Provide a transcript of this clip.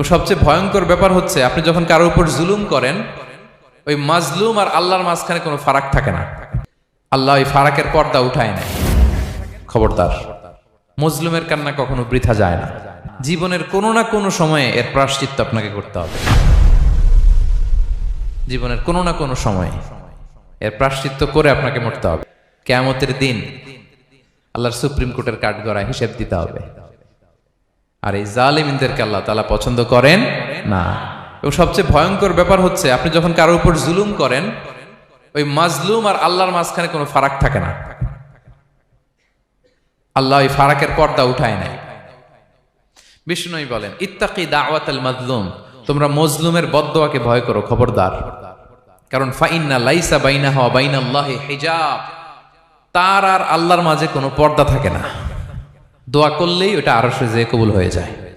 এবং সবচেয়ে ভয়ঙ্কর ব্যাপার হচ্ছে আপনি যখন কারোর উপর জুলুম করেন, ওই মাজলুম আর আল্লাহর মাঝখানে কোনো ফারাক থাকে না। আল্লাহ ওই ফারাকের পর্দা উঠায় নেয়। খবরদার, মজলুমের কান্না কখনো বৃথা যায় না। জীবনের কোনো না কোনো সময়ে এর প্রায়শ্চিত্ত আপনাকে করতে হবে। জীবনের কোনো না কোনো সময়ে এর প্রায়শ্চিত্ত করে আপনাকে মরতে হবে। কিয়ামতের দিন আল্লাহর সুপ্রিম কোর্টের কাঠগড়ায় হিসেব দিতে হবে। আর এই জালিমদেরকে আল্লাহ তাআলা পছন্দ করেন না। এবং সবচেয়ে ভয়ঙ্কর ব্যাপার হচ্ছে আপনি যখন কারোর উপর জুলুম করেন, ওই মাজলুম আর আল্লাহর মাঝখানে কোনো ফারাক থাকে না। আল্লাহ ওই ফারাকের পর্দা উঠায় নেয়। বিষ্ণু বলেন, ইত্তাকি দাওয়াতাল মাজলুম, তোমরা মজলুমের বদদোয়াকে ভয় করো, খবরদার। কারণ ফাইন্না লাইসা বাইনাহা ওয়া বাইনাল্লাহি হিজাব, তার আর আল্লাহর মাঝে কোনো পর্দা থাকে না। দোয়া করলেই ওটা আরশে যেয়ে কবুল হয়ে যায়।